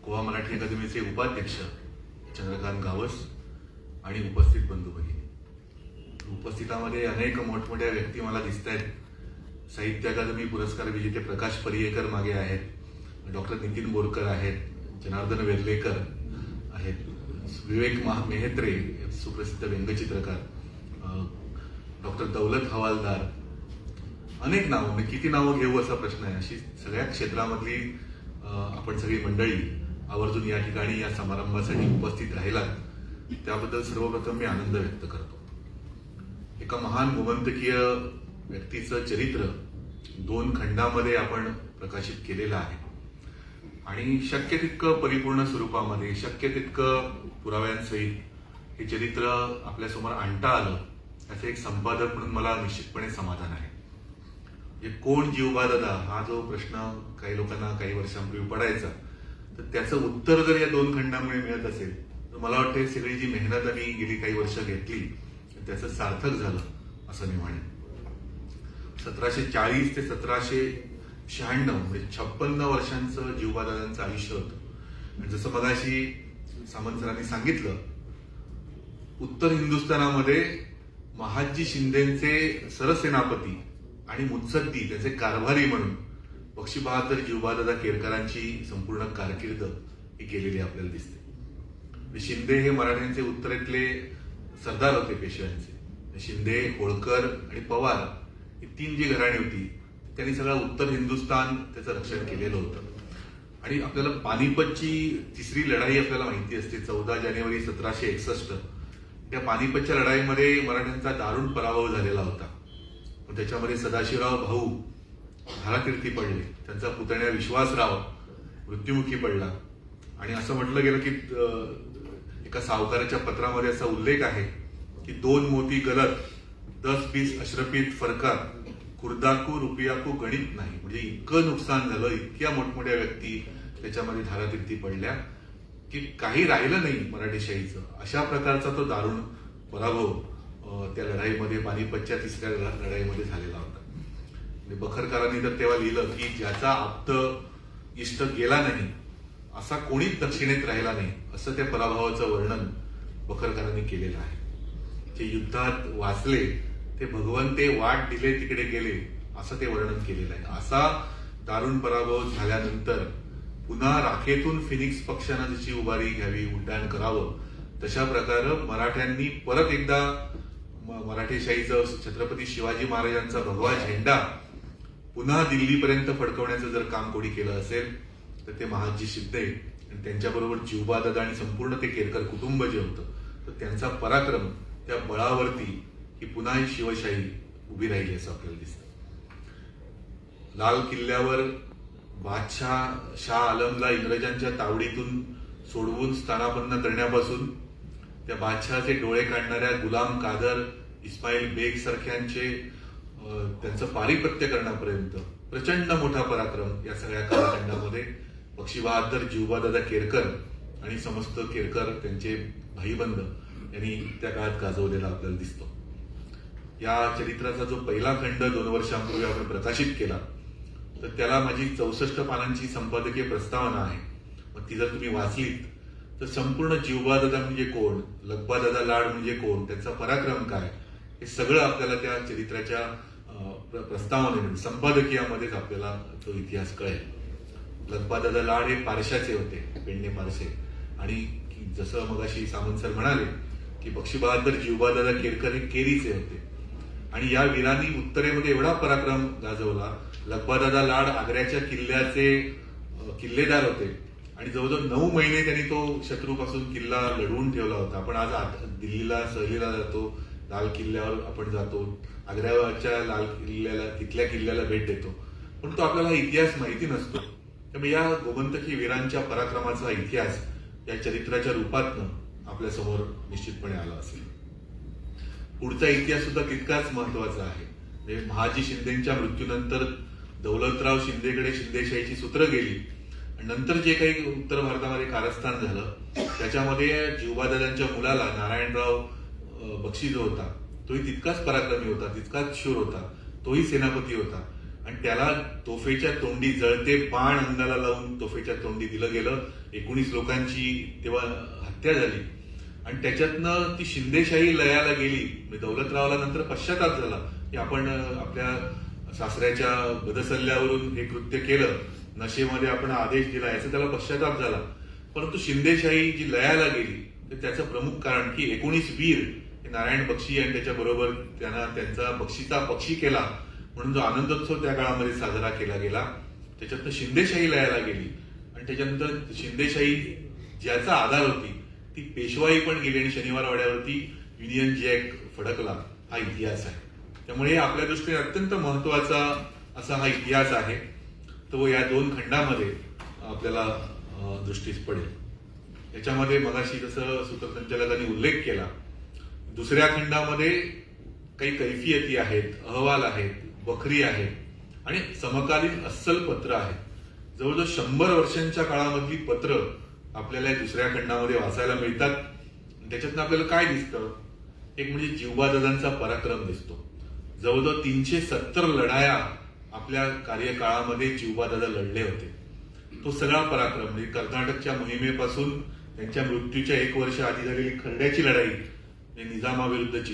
गोवा मराठी अकादमीचे उपाध्यक्ष चंद्रकांत गावस आणि उपस्थित बंधू भगिनी, उपस्थितांमध्ये अनेक मोठमोठ्या व्यक्ती मला दिसत आहेत. साहित्य अकादमी पुरस्कार विजेते प्रकाश परियेकर मागे आहेत, डॉक्टर नितीन बोरकर आहेत, जनार्दन वेर्लेकर आहेत, विवेक मेहत्रे सुप्रसिद्ध व्यंगचित्रकार, डॉक्टर दौलत हवालदार, अनेक नावं. मी किती नावं घेऊ असा प्रश्न आहे. अशी सगळ्या क्षेत्रामधली आपण सगळी मंडळी आवर्जून या ठिकाणी या समारंभासाठी उपस्थित राहिलात त्याबद्दल सर्वप्रथम मी आनंद व्यक्त करतो. एका महान गोमंतकीय व्यक्तीचं चरित्र 2 खंडामध्ये आपण प्रकाशित केलेलं आहे आणि शक्य तितकं परिपूर्ण स्वरूपामध्ये, शक्य तितकं पुराव्यांसहित हे चरित्र आपल्यासमोर आणता आलं याचं एक संपादक म्हणून मला निश्चितपणे समाधान आहे. कोण जीवबा दादा हा जो प्रश्न काही लोकांना काही वर्षांपूर्वी पडायचा, तर त्याचं उत्तर जर या 2 खंडामुळे मिळत असेल तर मला वाटतं सगळी जी मेहनत आम्ही गेली काही वर्ष घेतली त्याचं सार्थक झालं असं मी म्हणेन. 1740 ते 1796 म्हणजे 56 वर्षांचं जीवबा दादांचं आयुष्य होतं. जसं मगाशी सामंत सरांनी सांगितलं, उत्तर हिंदुस्थानामध्ये महादजी शिंदेचे सरसेनापती आणि मुत्सद्दी त्याचे कारभारी म्हणून बक्षीबहादर जीवबादादा केरकरांची संपूर्ण कारकीर्द ही केलेली आपल्याला दिसते. शिंदे हे मराठ्यांचे उत्तरेतले सरदार होते पेशव्यांचे. शिंदे, होळकर आणि पवार ही 3 जी घराणी होती त्यांनी सगळं उत्तर हिंदुस्थान त्याचं रक्षण केलेलं होतं. आणि आपल्याला पानिपतची 3री लढाई आपल्याला माहिती असते. 14 जानेवारी 1761 त्या पानिपतच्या लढाईमध्ये मराठ्यांचा दारुण पराभव झालेला होता. त्याच्यामध्ये सदाशिवराव भाऊ धारातीर्थी पडले, त्यांचा पुतण्या विश्वासराव मृत्युमुखी पडला. आणि असं म्हटलं गेलं की एका सावकाराच्या पत्रामध्ये असा उल्लेख आहे की 2 मोती गलत 10-20 अशरफीत फरकात खुर्दाकू रुपयाकू गणित नाही. म्हणजे इतकं नुकसान झालं, इतक्या मोठमोठ्या व्यक्ती त्याच्यामध्ये धारातीर्थी पडल्या की काही राहिलं नाही मराठेशाहीचं. अशा प्रकारचा तो दारुण पराभव त्या लढाईमध्ये, पानिपतच्या 3ऱ्या लढाईमध्ये झालेला होता. बखरकरांनी तर तेव्हा लिहिलं की ज्याचा आप्त इष्ट गेला नाही असा कोणीच दक्षिणेत राहिला नाही, असं त्या पराभवाचं वर्णन बखरकरांनी केलेलं आहे. जे युद्धात वाचले ते भगवंते वाट दिले तिकडे गेले असं ते वर्णन केलेलं आहे. असा दारुण पराभव झाल्यानंतर पुन्हा राखेतून फिनिक्स पक्षानं जशी उभारी घ्यावी, उड्डाण करावं, तशा प्रकारे मराठ्यांनी परत एकदा मराठेशाहीचं छत्रपती शिवाजी महाराजांचा भगवा झेंडा पुन्हा दिल्लीपर्यंत फडकवण्याचं जर काम कोणी केलं असेल तर ते महादजी शिंदे आणि त्यांच्याबरोबर जीवबा दादा आणि संपूर्ण ते केरकर कुटुंब जे होतं, तर त्यांचा पराक्रम, त्या बळावरती ही पुन्हा ही शिवशाही उभी राहिली असं आपल्याला दिसतं. लाल किल्ल्यावर बादशाह शाह आलमला इंग्रजांच्या तावडीतून सोडवून स्थानापन्न करण्यापासून त्या बादशहाचे डोळे काढणाऱ्या गुलाम कादर, इस्माईल बेग सारख्यांचे त्यांचं पारिपत्य करण्यापर्यंत प्रचंड मोठा पराक्रम या सगळ्या कालखंडामध्ये बक्षीबहादर जीवबादादा केरकर आणि समस्त केरकर त्यांचे भाईबंद यांनी त्या काळात गाजवलेला आपल्याला दिसतो. या चरित्राचा जो पहिला खंड 2 वर्षांपूर्वी आपण प्रकाशित केला तर त्याला माझी 64 पानांची संपादकीय प्रस्तावना आहे. मग ती जर तुम्ही वाचलीत तर संपूर्ण जीवबादादा म्हणजे कोण, लखबादादा लाड म्हणजे कोण, त्यांचा पराक्रम काय, हे सगळं आपल्याला त्या चरित्राच्या प्रस्तावनेमध्ये, संपादकीयामध्येच आपल्याला तो इतिहास कळेल. लखबादादा लाड हे पारशाचे होते, पेडणे पारसे. आणि जसं मगाशी सामंत सर म्हणाले की बक्षीबहादर जीवबादादा केरकर हे केरीचे होते. आणि या वीरांनी उत्तरेमध्ये एवढा पराक्रम गाजवला. लखबादादा लाड आग्र्याच्या किल्ल्याचे किल्लेदार होते आणि जवळजवळ 9 महिने त्यांनी तो शत्रूपासून किल्ला लढवून ठेवला होता. आपण आज दिल्लीला सहलीला जातो, लाल किल्ल्यावर आपण जातो, आग्र्याच्या लाल किल्ल्याला, तिथल्या किल्ल्याला भेट देतो, पण तो आपल्याला इतिहास माहिती नसतो. त्यामुळे या गोमंतकी वीरांच्या पराक्रमाचा इतिहास या चरित्राच्या रूपातनं आपल्या समोर निश्चितपणे आला असेल. पुढचा इतिहास सुद्धा तितकाच महत्वाचा आहे. म्हणजे महाजी शिंदेच्या मृत्यूनंतर दौलतराव शिंदेकडे शिंदेशाहीची सूत्र गेली आणि नंतर जे काही उत्तर भारतामध्ये कारस्थान झालं त्याच्यामध्ये जीवबादादांच्या मुलाला नारायणराव बक्षी जो होता तोही तितकाच पराक्रमी होता, तितकाच शूर होता, तोही सेनापती होता. आणि त्याला तोफेच्या तोंडी जळते बाण अंगाला लावून तोफेच्या तोंडी दिलं गेलं. 19 लोकांची तेव्हा हत्या झाली आणि त्याच्यातनं ती शिंदेशाही लयाला गेली. दौलतरावाला नंतर पश्चाताप झाला की आपण आपल्या सासऱ्याच्या बदसल्ल्यावरून हे कृत्य केलं, नशेमध्ये आपण आदेश दिला, याचा त्याला पश्चाताप झाला. परंतु शिंदेशाही जी लयाला गेली तर त्याचं प्रमुख कारण की 19 वीर हे नारायण बक्षी आणि त्याच्या बरोबर त्यांना त्यांचा बक्षीचा पक्षी केला म्हणून जो आनंदोत्सव त्या काळामध्ये साजरा केला गेला, त्याच्यात शिंदेशाही लयाला गेली आणि त्याच्यानंतर शिंदेशाही ज्याचा आधार होती ती पेशवाई पण गेली आणि शनिवार वाड्यावरती युनियन जॅक फडकला. हा इतिहास आहे. त्यामुळे आपल्या दृष्टीने अत्यंत महत्वाचा असा हा इतिहास आहे. तो या 2 खंडामध्ये आपल्याला दृष्टीस पडेल. याच्यामध्ये मगाशी जसं सूत्रसंचालकांनी उल्लेख केला, दुसऱ्या खंडामध्ये काही कैफियती आहेत, अहवाल आहेत, बखरी आहेत आणि समकालीन अस्सल पत्र आहेत. जवळजवळ 100 वर्षांच्या काळामधली पत्र आपल्याला या दुसऱ्या खंडामध्ये वाचायला मिळतात. त्याच्यातनं आपल्याला काय दिसतं? एक म्हणजे जीवबादादांचा पराक्रम दिसतो. जवळजवळ 370 लढाया आपल्या कार्यकाळामध्ये जीवबादादा लढले होते. तो सगळा पराक्रम म्हणजे कर्नाटकच्या मोहिमेपासून त्यांच्या मृत्यूच्या 1 वर्ष आधी झालेली खर्ड्याची लढाई निजामाविरुद्धची,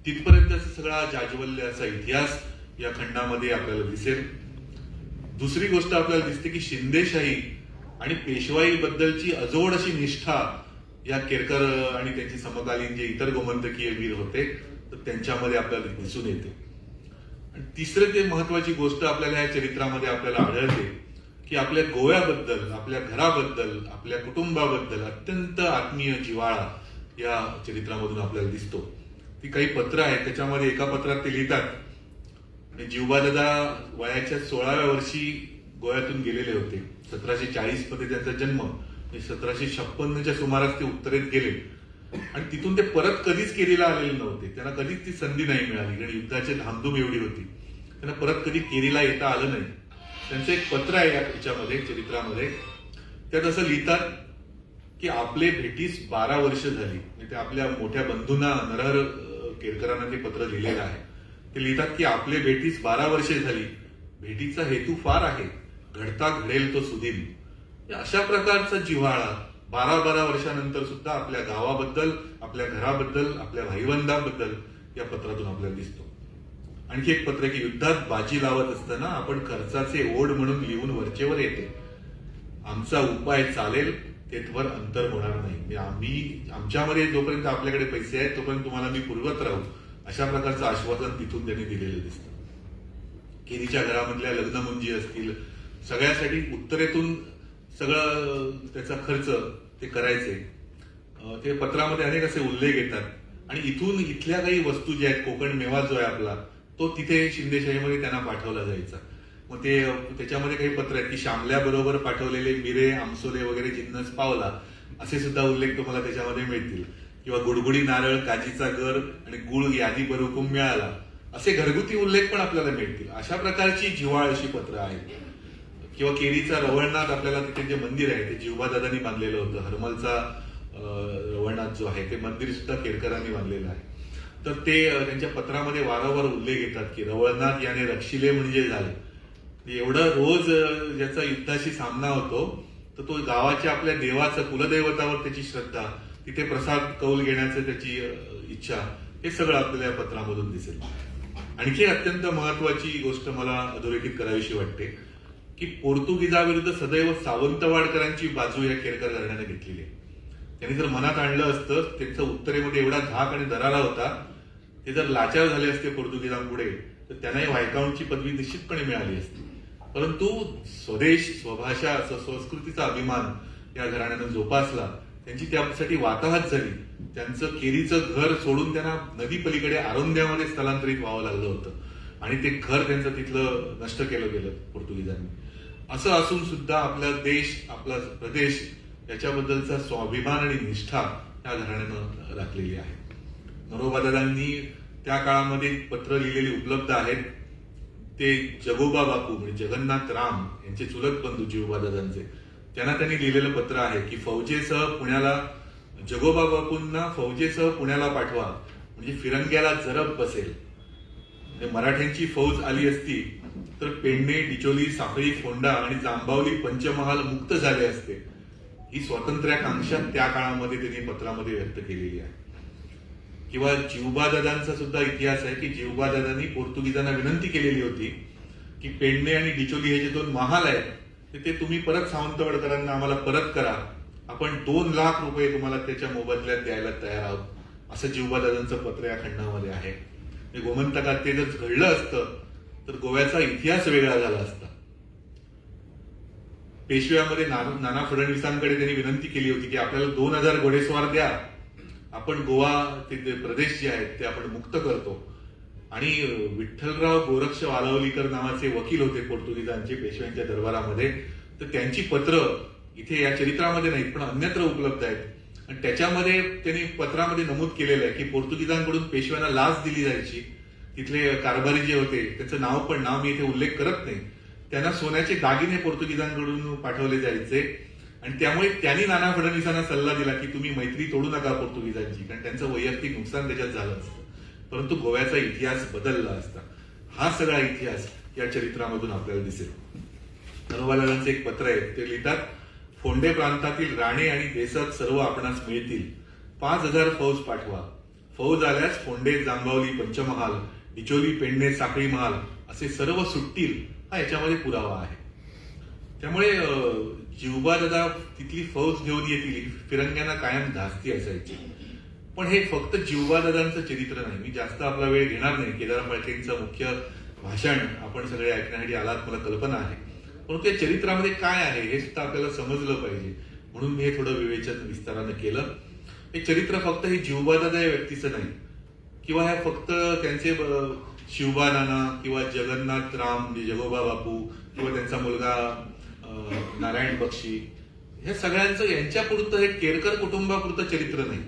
तिथपर्यंतचा सगळा जाज्वल्य असा इतिहास या खंडामध्ये आपल्याला दिसेल. दुसरी गोष्ट आपल्याला दिसते की शिंदेशाही आणि पेशवाई बद्दलची अजोड अशी निष्ठा या केरकर आणि त्यांचे समकालीन जे इतर गोमंतकीय वीर होते तर त्यांच्यामध्ये आपल्याला दिसून येते. आणि तिसरे ते महत्वाची गोष्ट आपल्याला या चरित्रामध्ये आपल्याला आढळते की आपल्या गोव्याबद्दल, आपल्या घराबद्दल, आपल्या कुटुंबाबद्दल अत्यंत आत्मीय जिव्हाळा या चरित्रामधून आपल्याला दिसतो. ती काही पत्र आहेत, त्याच्यामध्ये एका पत्रात ते लिहितात जीवबादादा वयाच्या 16व्या वर्षी गोव्यातून गेलेले होते. 1740 मध्ये त्यांचा जन्म, 1756च्या सुमारास ते उत्तरेत गेले आणि तिथून ते परत कधीच केरीला आलेले नव्हते. त्यांना कधीच ती संधी नाही मिळाली कारण युद्धाची धामधूम एवढी होती. त्यांना परत कधी केरीला येता आलं नाही. त्यांचं एक पत्र आहे या याच्यामध्ये चरित्रामध्ये. त्यात असं लिहितात की आपले भेटीस 12 वर्ष झाली. ते आपल्या मोठ्या बंधूंना नरहर केरकरांना ते पत्र लिहिलेलं आहे. ते लिहितात की आपले भेटीस 12 वर्षे झाली, भेटीचा हेतू फार आहे, घडता घडेल तो सुदिन. अशा प्रकारचा जिव्हाळा 12 वर्षानंतर सुद्धा आपल्या गावाबद्दल, आपल्या घराबद्दल, आपल्या भाईबंधाबद्दल या पत्रातून आपल्याला दिसतो. आणखी एक पत्र की युद्धात बाजी लावत असताना आपण खर्चाचे ओढ म्हणून लिहून वरचेवर येते. आमचा उपाय चालेल तेथवर अंतर होणार नाही. आम्ही आमच्यामध्ये जोपर्यंत आपल्याकडे पैसे आहेत तोपर्यंत तुम्हाला मी पुरवत राहू, अशा प्रकारचं आश्वासन तिथून त्यांनी दिलेलं दिसतं. केरीच्या घरामधल्या लग्नमुंजी असतील, सगळ्यासाठी उत्तरेतून सगळं त्याचा खर्च ते करायचे. ते पत्रामध्ये अनेक असे उल्लेख येतात आणि इथून इथल्या काही वस्तू ज्या आहेत, कोकण मेवा जो आहे आपला, तो तिथे शिंदेशाहीमध्ये त्यांना पाठवला जायचा. मग ते त्याच्यामध्ये काही पत्र आहेत की शामल्याबरोबर पाठवलेले मिरे, आमसोले वगैरे जिन्नस पावला, असे सुद्धा उल्लेख तुम्हाला त्याच्यामध्ये मिळतील. किंवा गुडगुडी नारळ, काजीचा गर आणि गुळ यादी बरोकुम मिळाला, असे घरगुती उल्लेख पण आपल्याला मिळतील. अशा प्रकारची जिव्हाळ अशी पत्र आहेत. किंवा केरीचा रवळनाथ, आपल्याला तिथे जे मंदिर आहे ते जीवबादादांनी बांधलेलं होतं. हरमलचा रवळनाथ जो आहे ते मंदिर सुद्धा केरकरांनी बांधलेलं आहे. तर ते त्यांच्या पत्रामध्ये वारंवार उल्लेख येतात की रवळनाथ याने रक्षिले म्हणजे झाले. एवढं रोज ज्याचा युद्धाशी सामना होतो तर तो गावाच्या आपल्या देवाचं, कुलदैवतावर त्याची श्रद्धा, तिथे प्रसाद कौल घेण्याचं त्याची इच्छा, हे सगळं आपल्याला या पत्रामधून दिसेल. आणखी अत्यंत महत्वाची गोष्ट मला अधोरेखित करावीशी वाटते की पोर्तुगीजाविरुद्ध सदैव सावंतवाडकरांची बाजू या केरकर घराण्याने घेतलेली आहे. त्यांनी जर मनात आणलं असतं, त्यांचा उत्तरेमध्ये एवढा धाक आणि दरारा होता, ते जर लाचार झाले असते पोर्तुगीजांपुढे तर त्यांनाही व्हायकाउंटची पदवी निश्चितपणे मिळाली असती. परंतु स्वदेश, स्वभाषा, संस्कृतीचा अभिमान या घराण्यानं जोपासला. त्यांची त्यासाठी वाताहत झाली. त्यांचं केरीचं घर सोडून त्यांना नदी पलीकडे आरोंद्यामध्ये स्थलांतरित व्हावं लागलं होतं आणि ते घर त्यांचं तिथलं नष्ट केलं गेलं पोर्तुगीजांनी. असं असून सुद्धा आपला देश, आपला प्रदेश याच्याबद्दलचा स्वाभिमान आणि निष्ठा या घराण्यानं राखलेली आहे. नरोबादादांनी त्या काळामध्ये पत्र लिहिलेली उपलब्ध आहेत. ते जगोबा बापू म्हणजे जगन्नाथ राम यांचे चुलत बंधू जीवबादादांचे, त्यांना त्यांनी लिहिलेलं पत्र आहे की फौजेसह पुण्याला, जगोबा बापूंना फौजेसह पुण्याला पाठवा म्हणजे फिरंग्याला जरब बसेल. म्हणजे मराठ्यांची फौज आली असती तर पेडणे, डिचोली, साखळी, फोंडा आणि जांभवली पंचमहाल मुक्त झाले असते, ही स्वातंत्र्याकांक्षा त्या काळामध्ये त्यांनी पत्रामध्ये व्यक्त केलेली आहे. किंवा जिवबादादांचा सुद्धा इतिहास आहे की जिवबादादांनी पोर्तुगीजांना विनंती केलेली होती की पेडणे आणि डिचोली हे जे 2 महाल आहेत ते तुम्ही परत सावंतवाडकरांना आम्हाला परत करा, आपण 2 लाख रुपये तुम्हाला त्याच्या मोबदल्यात द्यायला तयार आहोत, असं जिवबादादांचं पत्र या खंडामध्ये आहे. गोमंतकात ते जर घडलं असतं तर गोव्याचा इतिहास वेगळा झाला असता. पेशव्यामध्ये नाना फडणवीसांकडे त्यांनी विनंती केली होती की आपल्याला 2000 घोडेस्वार द्या, आपण गोवा ते प्रदेश जे आहेत ते आपण मुक्त करतो. आणि विठ्ठलराव गोरक्ष वालवलीकर नावाचे वकील होते पोर्तुगीजांचे पेशव्यांच्या दरबारामध्ये, तर त्यांची पत्र इथे या चरित्रामध्ये नाहीत पण अन्यत्र उपलब्ध आहेत. आणि त्याच्यामध्ये त्यांनी पत्रामध्ये नमूद केलेलं आहे की पोर्तुगीजांकडून पेशव्यांना लाच दिली जायची. तिथले कारभारी जे होते त्यांचं नाव मी इथे उल्लेख करत नाही, त्यांना सोन्याचे दागिने पोर्तुगीजांकडून पाठवले जायचे. आणि त्यामुळे त्यांनी नाना फडणवीसांना सल्ला दिला की तुम्ही मैत्री तोडू नका पोर्तुगीजांची, कारण त्यांचं वैयक्तिक नुकसान त्याच्यात झालं असतं, परंतु गोव्याचा इतिहास बदलला असता. हा सगळा इतिहास या चरित्रामधून आपल्याला दिसेल. नरोबालालांचं एक पत्र आहे, ते लिहितात, फोंडे प्रांतातील राणे आणि देसक सर्व आपणास मिळतील, 5000 फौज पाठवा. फौज आल्यास फोंडे, जांभवली, पंचमहाल, डिचोली, पेडणे, साखळी महाल असे सर्व सुटतील, हा याच्यामध्ये पुरावा आहे. त्यामुळे जिवबादादा तिथली फौज घेऊन येतील, फिरंग्यांना कायम धास्ती असायची. पण हे फक्त जिवबादादांचं चरित्र नाही. मी जास्त आपला वेळ घेणार नाही. केदार फळकेंचं मुख्य भाषण आपण सगळे ऐकण्यासाठी आलात, मला कल्पना आहे, परंतु त्या चरित्रामध्ये काय आहे हे सुद्धा आपल्याला समजलं पाहिजे, म्हणून मी हे थोडं विवेचन विस्तारानं केलं. हे चरित्र फक्त हे जिवबादादा या व्यक्तीचं नाही, किंवा हे फक्त त्यांचे शिवबा नाना किंवा जगन्नाथ राम जगोबा बापू किंवा त्यांचा मुलगा नारायण बक्षी, हे सगळ्यांचं यांच्यापुरतं हे केरकर कुटुंबापुरतं चरित्र नाही.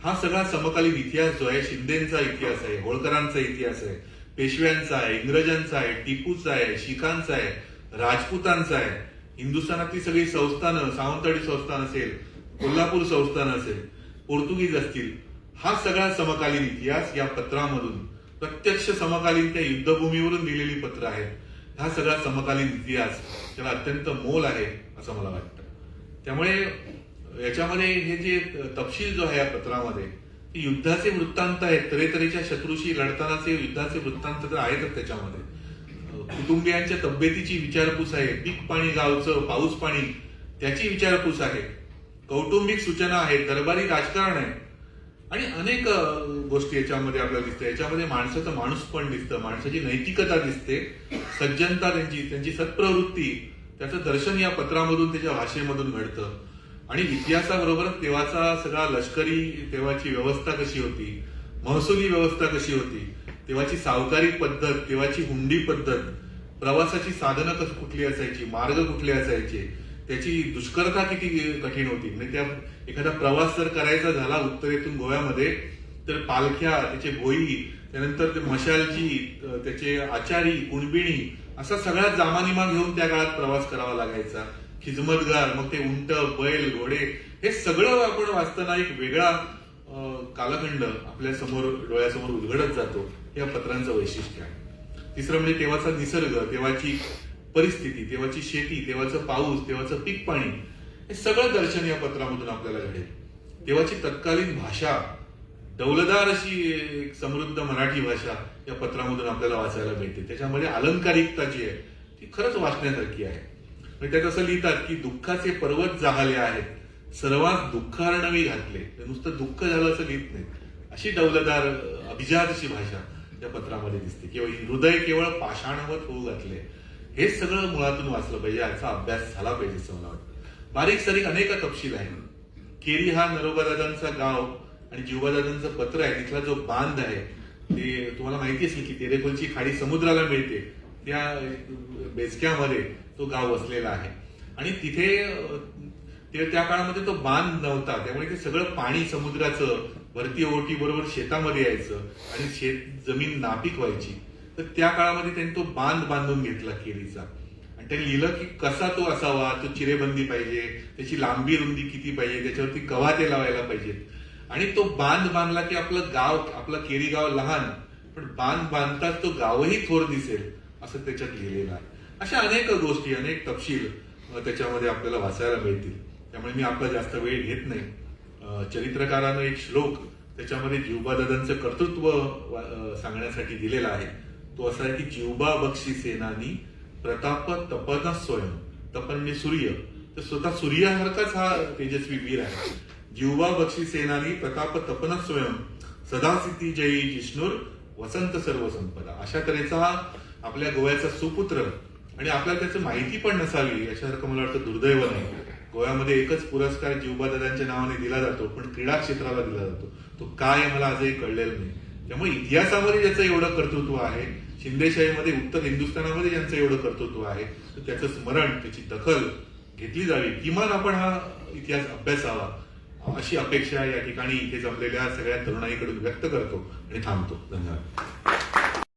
हा सगळा समकालीन इतिहास जो आहे, शिंदेचा इतिहास आहे, होळकरांचा इतिहास आहे, पेशव्यांचा आहे, इंग्रजांचा आहे, टिपूचा आहे, शिखांचा आहे, राजपुतांचा आहे, हिंदुस्थानातली सगळी संस्थानं, सावंतवाडी संस्थान असेल, कोल्हापूर संस्थान असेल, पोर्तुगीज असतील, हा सगळा समकालीन इतिहास या पत्रामधून, प्रत्यक्ष समकालीन त्या युद्धभूमीवरून दिलेली पत्र आहेत. हा सगळा समकालीन इतिहास त्याला अत्यंत मोल आहे असं मला वाटतं. त्यामुळे याच्यामध्ये हे जे तपशील जो आहे या पत्रामध्ये, युद्धाचे वृत्तांत आहेत, तऱ्हेतऱ्हेच्या शत्रूशी लढतानाचे युद्धाचे वृत्तांत तर आहेतच. त्याच्यामध्ये कुटुंबियांच्या तब्येतीची विचारपूस आहे, पीक पाणी गावचं, पाऊस पाणी त्याची विचारपूस आहे, कौटुंबिक सूचना आहेत, दरबारी राजकारण आहे आणि अनेक गोष्टी याच्यामध्ये आपल्याला दिसते. याच्यामध्ये माणसाचं माणूस पण दिसतं, माणसाची नैतिकता दिसते, सज्जनता, त्यांची सत्प्रवृत्ती, त्याचं दर्शन या पत्रामधून, त्याच्या भाषेमधून घडतं. आणि इतिहासाबरोबरच तेव्हाचा सगळा लष्करी, तेव्हाची व्यवस्था कशी होती, महसुली व्यवस्था कशी होती, तेव्हाची सावकारी पद्धत, तेव्हाची हुंडी पद्धत, प्रवासाची साधनं कुठली असायची, मार्ग कुठले असायचे, त्याची दुष्करता किती कठीण होती. म्हणजे त्या एखादा प्रवास जर करायचा झाला उत्तरेतून गोव्यामध्ये, तर पालख्या, त्याचे भोई, त्यानंतर ते मशालची, त्याचे आचारी, कुणबिणी, असा सगळा जामानिमा घेऊन त्या काळात प्रवास करावा लागायचा. खिजमतगार, मग ते उंट, बैल, घोडे, हे सगळं आपण वाचताना एक वेगळा कालखंड आपल्या समोर, डोळ्यासमोर उलगडत जातो. हे या पत्रांचं वैशिष्ट्य आहे. तिसरं म्हणजे तेव्हाचा निसर्ग, तेव्हाची परिस्थिती, तेव्हाची शेती, तेव्हाचं पाऊस, तेव्हाचं पीक पाणी, हे सगळं दर्शन या पत्रामधून आपल्याला घडेल. तेव्हाची तत्कालीन भाषा, डौलदार अशी एक समृद्ध मराठी भाषा या पत्रामधून आपल्याला वाचायला मिळते. त्याच्यामध्ये अलंकारिकता जी आहे ती खरंच वाचण्यासारखी आहे. म्हणजे त्यात असं लिहितात की दुःखाचे पर्वत जाहले आहेत, सर्वात दुःखार्णवी घातले. नुसतं दुःख झालं असं लिहित नाही, अशी डौलदार अभिजात अशी भाषा या पत्रामध्ये दिसते. किंवा हृदय केवळ पाषाणवत होऊ घातले. हे सगळं मुळातून वाचलं पाहिजे, याचा अभ्यास झाला पाहिजे असं मला वाटतं. बारीक सारीक अनेक तपशील आहे. केरी हा नरोबादादांचा गाव आणि जिवबादादांचं पत्र आहे. तिथला जो बांध आहे ते तुम्हाला माहिती असेल की तेरेखोलची खाडी समुद्राला मिळते, त्या बेचक्यामध्ये तो गाव वसलेला आहे. आणि तिथे त्या काळामध्ये तो बांध नव्हता, त्यामुळे ते सगळं पाणी समुद्राचं भरती ओहोटी बरोबर शेतामध्ये यायचं आणि शेत जमीन नापीक व्हायची. तर त्या काळामध्ये त्यांनी तो बांध बांधून घेतला केरीचा. आणि त्यांनी लिहिलं की कसा तो असावा, तो चिरेबंदी पाहिजे, त्याची लांबी रुंदी किती पाहिजे, त्याच्यावरती कवाते लावायला पाहिजेत. आणि तो बांध बांधला की आपलं गाव, आपलं केरी गाव लहान, पण बांध बांधताच तो गावही थोर दिसेल, असं त्याच्यात लिहिलेलं आहे. अशा अनेक गोष्टी, अनेक तपशील त्याच्यामध्ये आपल्याला वाचायला मिळतील. त्यामुळे मी आपला जास्त वेळ घेत नाही. चरित्रकारानं एक श्लोक त्याच्यामध्ये जिवबादादांचं कर्तृत्व सांगण्यासाठी दिलेला आहे. तो असा आहे की जिवबा बक्षी सेनानी प्रताप तपन स्वयं. तपन म्हणजे सूर्य, तर स्वतः सूर्यासारखाच हा तेजस्वी वीर आहे. जिवबा बक्षी सेनानी प्रताप तपन स्वयं सदासिती जयी जिष्णूर वसंत सर्व संपदा. अशा तऱ्हेचा हा आपल्या गोव्याचा सुपुत्र, आणि आपल्याला त्याचं माहिती पण नसावी याच्यासारखं मला वाटतं दुर्दैव नाही. गोव्यामध्ये एकच पुरस्कार जिवबादादांच्या नावाने दिला जातो, पण क्रीडा क्षेत्राला दिला जातो. तो काय मला आजही कळलेलं नाही. त्यामुळे इतिहासामध्ये ज्याचं एवढं कर्तृत्व आहे, शिंदेशाहीमध्ये उत्तर हिंदुस्थानामध्ये ज्यांचं एवढं कर्तृत्व आहे, तर त्याचं स्मरण, त्याची दखल घेतली जावी. किमान आपण हा इतिहास अभ्यासावा अशी अपेक्षा या ठिकाणी इथे जमलेल्या सगळ्या तरुणाईकडून व्यक्त करतो आणि थांबतो. धन्यवाद.